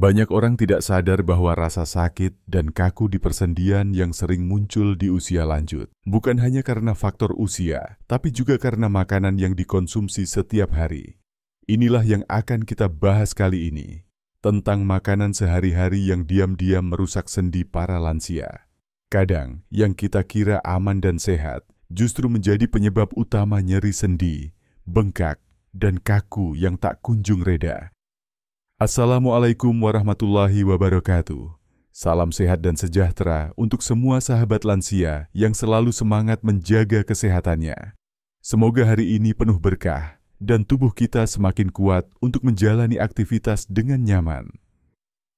Banyak orang tidak sadar bahwa rasa sakit dan kaku di persendian yang sering muncul di usia lanjut bukan hanya karena faktor usia, tapi juga karena makanan yang dikonsumsi setiap hari. Inilah yang akan kita bahas kali ini, tentang makanan sehari-hari yang diam-diam merusak sendi para lansia. Kadang, yang kita kira aman dan sehat justru menjadi penyebab utama nyeri sendi, bengkak, dan kaku yang tak kunjung reda. Assalamualaikum warahmatullahi wabarakatuh. Salam sehat dan sejahtera untuk semua sahabat lansia yang selalu semangat menjaga kesehatannya. Semoga hari ini penuh berkah dan tubuh kita semakin kuat untuk menjalani aktivitas dengan nyaman.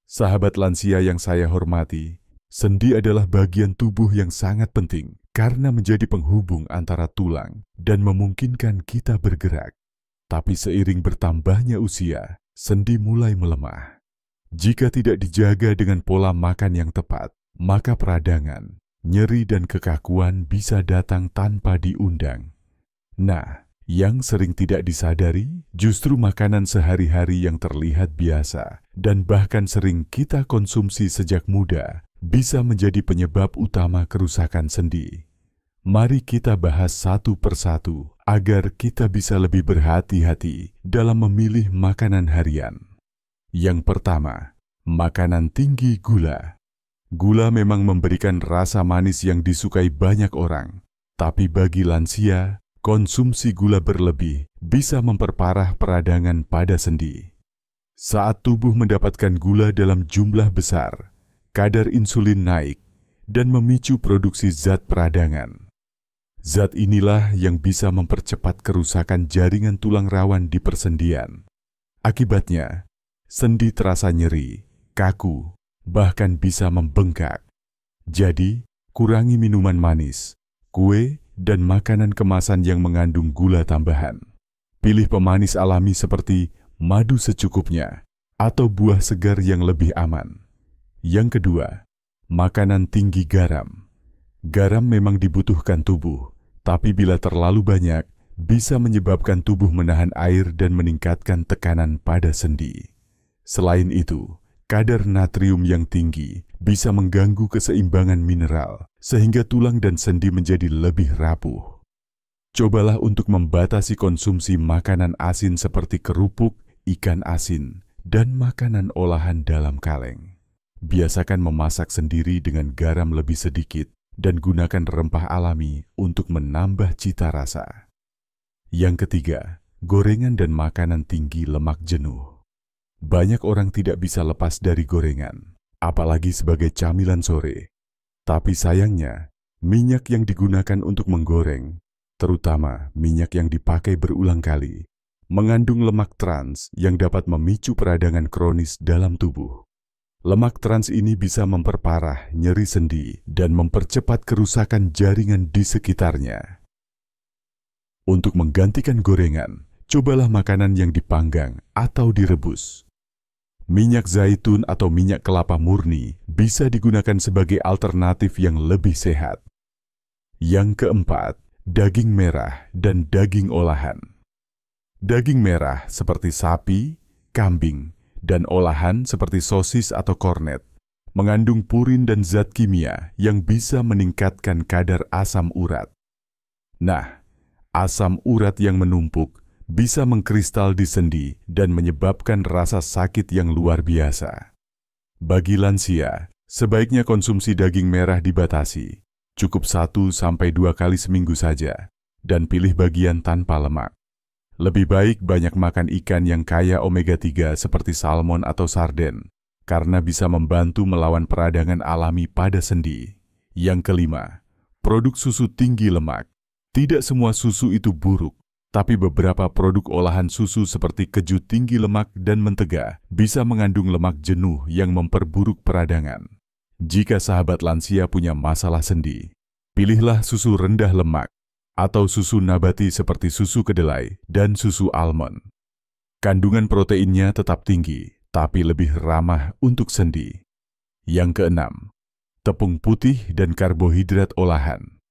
Sahabat lansia yang saya hormati, sendi adalah bagian tubuh yang sangat penting karena menjadi penghubung antara tulang dan memungkinkan kita bergerak. Tapi seiring bertambahnya usia, sendi mulai melemah. Jika tidak dijaga dengan pola makan yang tepat, maka peradangan, nyeri dan kekakuan bisa datang tanpa diundang. Nah, yang sering tidak disadari justru makanan sehari-hari yang terlihat biasa dan bahkan sering kita konsumsi sejak muda bisa menjadi penyebab utama kerusakan sendi. Mari kita bahas satu persatu agar kita bisa lebih berhati-hati dalam memilih makanan harian. Yang pertama, makanan tinggi gula. Gula memang memberikan rasa manis yang disukai banyak orang, tapi bagi lansia, konsumsi gula berlebih bisa memperparah peradangan pada sendi. Saat tubuh mendapatkan gula dalam jumlah besar, kadar insulin naik dan memicu produksi zat peradangan. Zat inilah yang bisa mempercepat kerusakan jaringan tulang rawan di persendian. Akibatnya, sendi terasa nyeri, kaku, bahkan bisa membengkak. Jadi, kurangi minuman manis, kue, dan makanan kemasan yang mengandung gula tambahan. Pilih pemanis alami seperti madu secukupnya atau buah segar yang lebih aman. Yang kedua, makanan tinggi garam. Garam memang dibutuhkan tubuh, tapi bila terlalu banyak, bisa menyebabkan tubuh menahan air dan meningkatkan tekanan pada sendi. Selain itu, kadar natrium yang tinggi bisa mengganggu keseimbangan mineral, sehingga tulang dan sendi menjadi lebih rapuh. Cobalah untuk membatasi konsumsi makanan asin seperti kerupuk, ikan asin, dan makanan olahan dalam kaleng. Biasakan memasak sendiri dengan garam lebih sedikit, dan gunakan rempah alami untuk menambah cita rasa. Yang ketiga, gorengan dan makanan tinggi lemak jenuh. Banyak orang tidak bisa lepas dari gorengan, apalagi sebagai camilan sore. Tapi sayangnya, minyak yang digunakan untuk menggoreng, terutama minyak yang dipakai berulang kali, mengandung lemak trans yang dapat memicu peradangan kronis dalam tubuh. Lemak trans ini bisa memperparah nyeri sendi dan mempercepat kerusakan jaringan di sekitarnya. Untuk menggantikan gorengan, cobalah makanan yang dipanggang atau direbus. Minyak zaitun atau minyak kelapa murni bisa digunakan sebagai alternatif yang lebih sehat. Yang keempat, daging merah dan daging olahan. Daging merah seperti sapi, kambing, dan olahan seperti sosis atau kornet, mengandung purin dan zat kimia yang bisa meningkatkan kadar asam urat. Nah, asam urat yang menumpuk bisa mengkristal di sendi dan menyebabkan rasa sakit yang luar biasa. Bagi lansia, sebaiknya konsumsi daging merah dibatasi, cukup 1-2 kali seminggu saja, dan pilih bagian tanpa lemak. Lebih baik banyak makan ikan yang kaya omega 3 seperti salmon atau sarden, karena bisa membantu melawan peradangan alami pada sendi. Yang kelima, produk susu tinggi lemak. Tidak semua susu itu buruk, tapi beberapa produk olahan susu seperti keju tinggi lemak dan mentega bisa mengandung lemak jenuh yang memperburuk peradangan. Jika sahabat lansia punya masalah sendi, pilihlah susu rendah lemak, atau susu nabati seperti susu kedelai dan susu almond. Kandungan proteinnya tetap tinggi, tapi lebih ramah untuk sendi. Yang keenam, tepung putih dan karbohidrat olahan.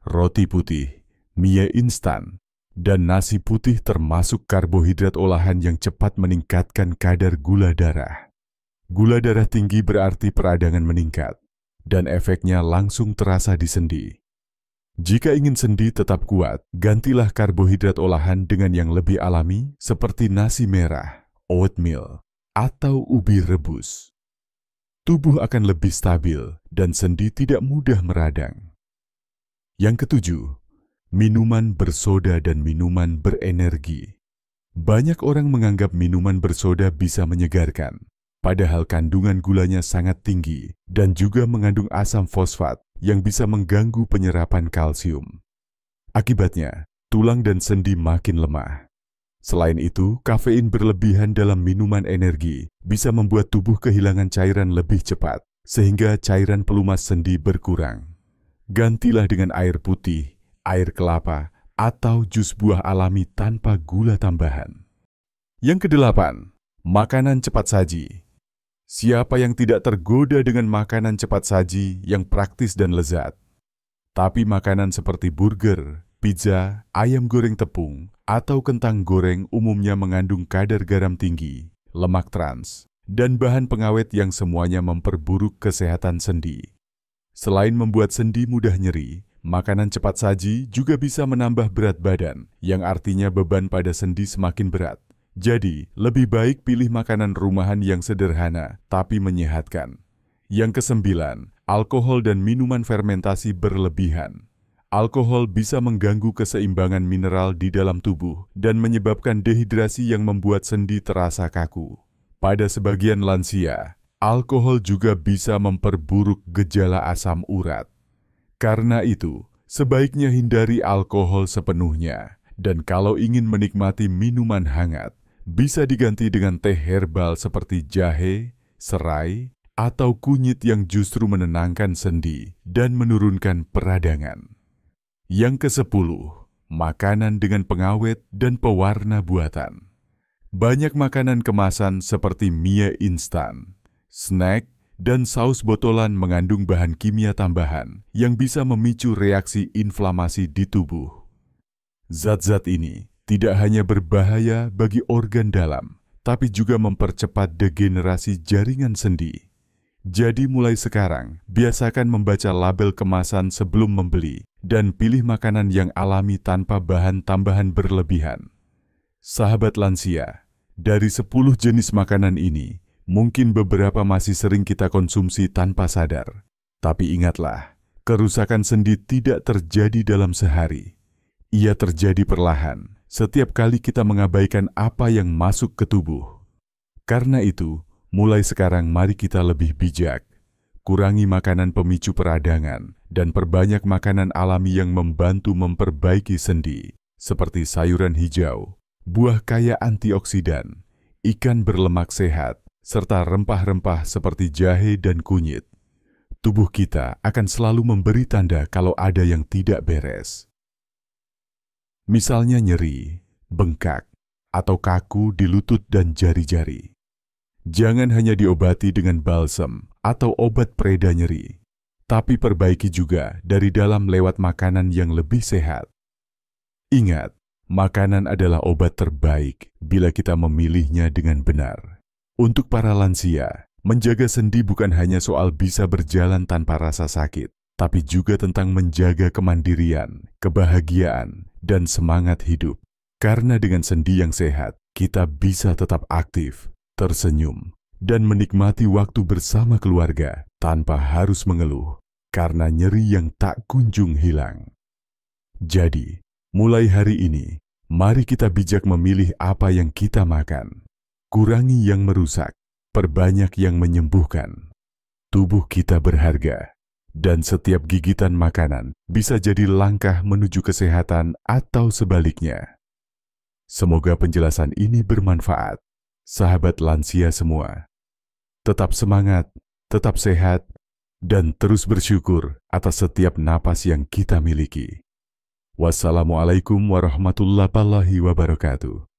Roti putih, mie instan, dan nasi putih termasuk karbohidrat olahan yang cepat meningkatkan kadar gula darah. Gula darah tinggi berarti peradangan meningkat, dan efeknya langsung terasa di sendi. Jika ingin sendi tetap kuat, gantilah karbohidrat olahan dengan yang lebih alami seperti nasi merah, oatmeal, atau ubi rebus. Tubuh akan lebih stabil dan sendi tidak mudah meradang. Yang ketujuh, minuman bersoda dan minuman berenergi. Banyak orang menganggap minuman bersoda bisa menyegarkan, padahal kandungan gulanya sangat tinggi dan juga mengandung asam fosfat yang bisa mengganggu penyerapan kalsium. Akibatnya, tulang dan sendi makin lemah. Selain itu, kafein berlebihan dalam minuman energi bisa membuat tubuh kehilangan cairan lebih cepat, sehingga cairan pelumas sendi berkurang. Gantilah dengan air putih, air kelapa, atau jus buah alami tanpa gula tambahan. Yang kedelapan, makanan cepat saji. Siapa yang tidak tergoda dengan makanan cepat saji yang praktis dan lezat? Tapi makanan seperti burger, pizza, ayam goreng tepung, atau kentang goreng umumnya mengandung kadar garam tinggi, lemak trans, dan bahan pengawet yang semuanya memperburuk kesehatan sendi. Selain membuat sendi mudah nyeri, makanan cepat saji juga bisa menambah berat badan, yang artinya beban pada sendi semakin berat. Jadi, lebih baik pilih makanan rumahan yang sederhana, tapi menyehatkan. Yang kesembilan, alkohol dan minuman fermentasi berlebihan. Alkohol bisa mengganggu keseimbangan mineral di dalam tubuh dan menyebabkan dehidrasi yang membuat sendi terasa kaku. Pada sebagian lansia, alkohol juga bisa memperburuk gejala asam urat. Karena itu, sebaiknya hindari alkohol sepenuhnya. Dan kalau ingin menikmati minuman hangat, bisa diganti dengan teh herbal seperti jahe, serai, atau kunyit yang justru menenangkan sendi dan menurunkan peradangan. Yang ke-10, makanan dengan pengawet dan pewarna buatan. Banyak makanan kemasan seperti mie instan, snack, dan saus botolan mengandung bahan kimia tambahan yang bisa memicu reaksi inflamasi di tubuh. Zat-zat ini tidak hanya berbahaya bagi organ dalam, tapi juga mempercepat degenerasi jaringan sendi. Jadi mulai sekarang, biasakan membaca label kemasan sebelum membeli dan pilih makanan yang alami tanpa bahan tambahan berlebihan. Sahabat lansia, dari 10 jenis makanan ini, mungkin beberapa masih sering kita konsumsi tanpa sadar. Tapi ingatlah, kerusakan sendi tidak terjadi dalam sehari. Ia terjadi perlahan setiap kali kita mengabaikan apa yang masuk ke tubuh. Karena itu, mulai sekarang mari kita lebih bijak. Kurangi makanan pemicu peradangan dan perbanyak makanan alami yang membantu memperbaiki sendi, seperti sayuran hijau, buah kaya antioksidan, ikan berlemak sehat, serta rempah-rempah seperti jahe dan kunyit. Tubuh kita akan selalu memberi tanda kalau ada yang tidak beres. Misalnya nyeri, bengkak, atau kaku di lutut dan jari-jari. Jangan hanya diobati dengan balsem atau obat pereda nyeri, tapi perbaiki juga dari dalam lewat makanan yang lebih sehat. Ingat, makanan adalah obat terbaik bila kita memilihnya dengan benar. Untuk para lansia, menjaga sendi bukan hanya soal bisa berjalan tanpa rasa sakit, tapi juga tentang menjaga kemandirian, kebahagiaan, dan semangat hidup. Karena dengan sendi yang sehat, kita bisa tetap aktif, tersenyum, dan menikmati waktu bersama keluarga tanpa harus mengeluh karena nyeri yang tak kunjung hilang. Jadi, mulai hari ini, mari kita bijak memilih apa yang kita makan. Kurangi yang merusak, perbanyak yang menyembuhkan. Tubuh kita berharga, dan setiap gigitan makanan bisa jadi langkah menuju kesehatan atau sebaliknya. Semoga penjelasan ini bermanfaat. Sahabat lansia semua, tetap semangat, tetap sehat, dan terus bersyukur atas setiap napas yang kita miliki. Wassalamualaikum warahmatullahi wabarakatuh.